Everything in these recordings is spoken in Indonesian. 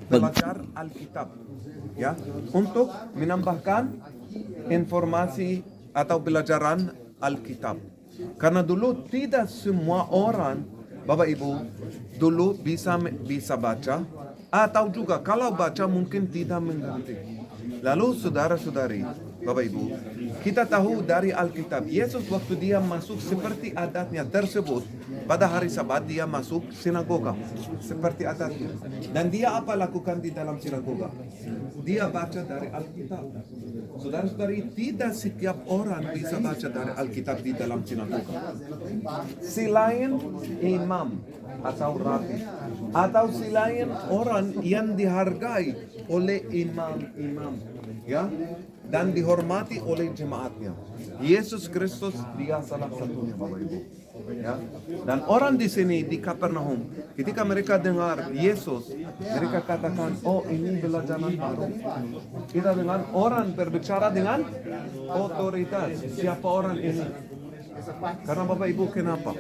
belajar Alkitab, ya, untuk menambahkan informasi atau pelajaran Alkitab. Karena dulu tidak semua orang, Bapak Ibu, dulu bisa baca, atau juga kalau baca mungkin tidak mengerti. Lalu saudara-saudari, Bapak Ibu, kita tahu dari Alkitab, Yesus waktu dia masuk seperti adatnya tersebut, pada hari Sabat dia masuk sinagoga, seperti adatnya. Dan dia apa lakukan di dalam sinagoga? Dia baca dari Alkitab. Saudara-saudari, tidak setiap orang bisa baca dari Alkitab di dalam sinagoga. Selain imam atau rabi, atau selain orang yang dihargai oleh imam-imam, ya, dan dihormati oleh jemaatnya. Yesus Kristus dia salah satunya, Bapak Ibu. Ya. Dan orang di sini di Kapernaum, ketika mereka dengar Yesus, mereka katakan, oh ini pelajaran baru. Kita dengan orang berbicara dengan otoritas. Siapa orang ini? Karena Bapak Ibu, kenapa?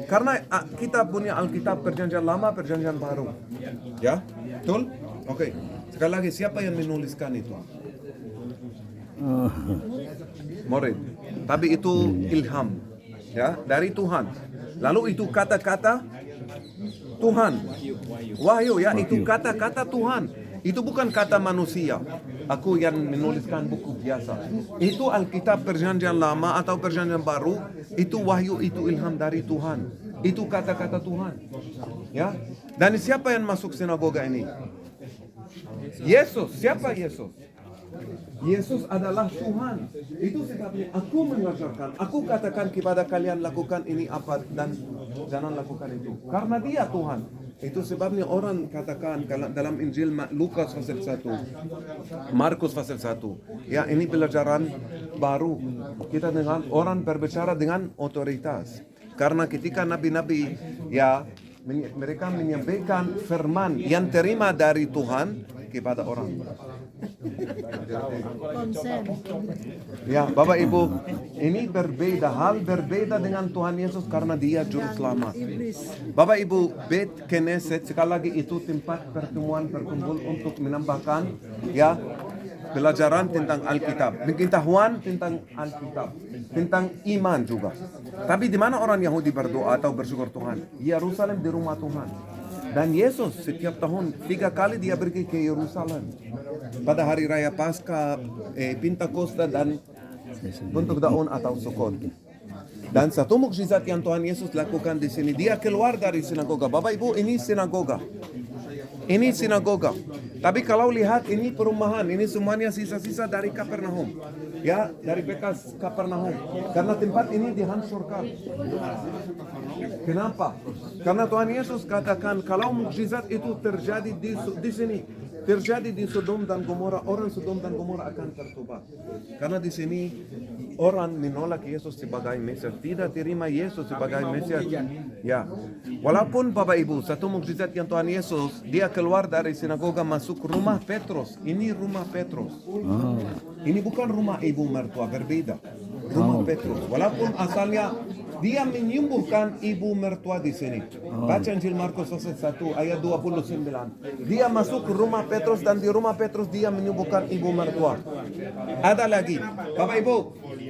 Karena kita punya Alkitab perjanjian lama, perjanjian baru. Ya, betul? Oke. Sekali lagi, siapa yang menuliskan itu? Murid. Tapi itu ilham, ya, dari Tuhan. Lalu itu kata-kata Tuhan. Wahyu, ya, itu kata-kata Tuhan. Itu bukan kata manusia. Aku yang menuliskan buku biasa. Itu Alkitab perjanjian lama atau perjanjian baru. Itu wahyu, itu ilham dari Tuhan. Itu kata-kata Tuhan. Ya. Dan siapa yang masuk sinagoga ini? Yesus. Siapa Yesus? Yesus adalah Tuhan. Itu sebabnya aku mengajarkan, aku katakan kepada kalian lakukan ini apa dan jangan lakukan itu. Karena dia Tuhan. Itu sebabnya orang katakan dalam Injil Lukas pasal 1, Markus pasal 1. Ya, ini pelajaran baru. Kita dengan orang berbicara dengan otoritas. Karena ketika nabi-nabi, ya, mereka menyampaikan firman yang terima dari Tuhan kepada orang. Ya, Bapak Ibu, ini berbeda, hal berbeda dengan Tuhan Yesus karena dia juru selamat. Bapak Ibu, Beit Knesset sekali lagi itu tempat pertemuan berkumpul untuk menambahkan, ya, pelajaran tentang Alkitab, pengetahuan tentang Alkitab, tentang iman juga. Tapi di mana orang Yahudi berdoa atau bersyukur Tuhan? Yerusalem, di rumah Tuhan. Dan Yesus setiap tahun 3 kali dia pergi ke Yerusalem. Pada hari raya Paskah, Pentakosta, dan untuk daun atau Sukkot. Dan satu mukjizat yang Tuhan Yesus lakukan di sini, dia keluar dari sinagoga. Bapak Ibu, ini sinagoga. Ini sinagoga. Tapi kalau lihat ini perumahan, ini semuanya sisa-sisa dari Kapernaum. Ya, dari bekas Kapernaum. Karena tempat ini dihancurkan. Kenapa? Karena Tuhan Yesus katakan kalau mukjizat itu terjadi di sini, terjadi di Sodom dan Gomora, orang Sodom dan Gomora akan tertobat. Karena di sini orang menolak Yesus sebagai Mesias, tidak terima Yesus sebagai Mesias. Ya, walaupun Bapak Ibu, satu mukjizat yang Tuhan Yesus, dia keluar dari sinagoga masuk rumah Petrus. Ini rumah Petrus. Ini bukan rumah ibu mertua, berbeda. Rumah Petrus. Walaupun asalnya dia menyembuhkan ibu mertua di sini. Baca Injil Markus pasal 1 ayat 29. Dia masuk ke rumah Petrus dan di rumah Petrus dia menyembuhkan ibu mertua. Ada lagi, Bapak Ibu,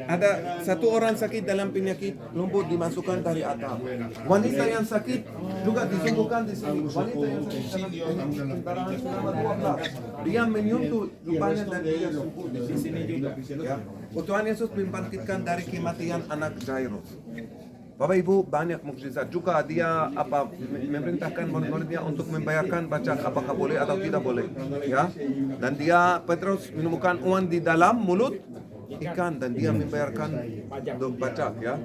ada satu orang sakit dalam penyakit lumpuh dimasukkan dari atap. Wanita yang sakit juga disembuhkan di sini. Wanita yang sakit dalam penyakit pendarahan selama 12. Dia menyentuh lubangnya dan dia sembuh di sini juga. Ya. Tuhan Yesus membangkitkan dari kematian anak Jairus. Bapak Ibu, banyak mukjizat juga. Dia memerintahkan murid-muridnya untuk membayarkan pajak, apakah boleh atau tidak boleh, ya. Dan dia Petrus menemukan uang di dalam mulut ikan dan dia membayarkan pajak, ya.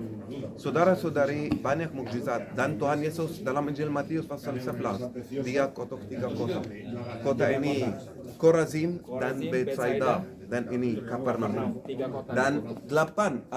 Saudara-saudari, banyak mukjizat. Dan Tuhan Yesus dalam Injil Matius pasal 11 dia kotok 3 kota. Kota ini Korazim dan Betsaida, dan ini Kapernaum. Dan 8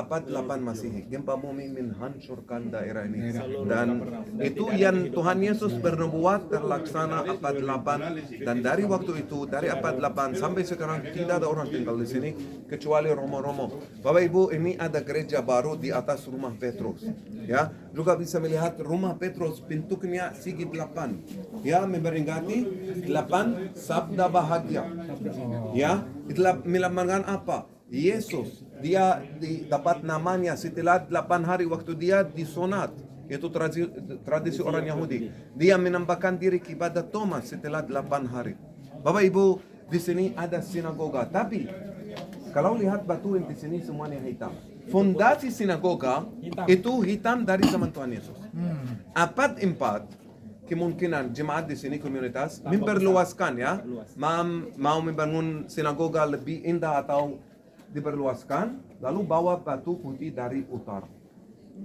Masihi, gempa bumi menghancurkan daerah ini. Dan itu yang Tuhan Yesus bernubuat terlaksana abad 8. Dan dari waktu itu, dari abad 8 sampai sekarang tidak ada orang tinggal di sini kecuali Romo-Romo. Bapak Ibu, ini ada gereja baru di atas rumah Petrus. Ya, juga bisa melihat rumah Petrus bentuknya segi 8. Ya, memperingati 8 sabda bahagia. Ya, itulah melambangkan apa? Yesus, dia dapat namanya setelah 8 hari waktu dia disunat. Itu tradisi orang Yahudi. Dia menambahkan diri kepada Thomas setelah 8 hari. Bapak Ibu, di sini ada sinagoga, tapi kalau lihat batu yang di sini semuanya hitam. Fondasi sinagoga itu hitam dari zaman Tuhan Yesus. 4 kemungkinan jemaat di sini komunitas memperluaskan ya, mau membangun sinagoga lebih indah atau diperluaskan, lalu bawa batu putih dari utara.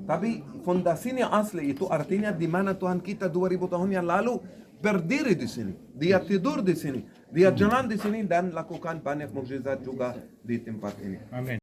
Tapi fondasinya asli itu artinya di mana Tuhan kita 2000 tahun yang lalu berdiri di sini, dia tidur di sini, dia jalan di sini dan lakukan banyak mukjizat juga di tempat ini. Amin.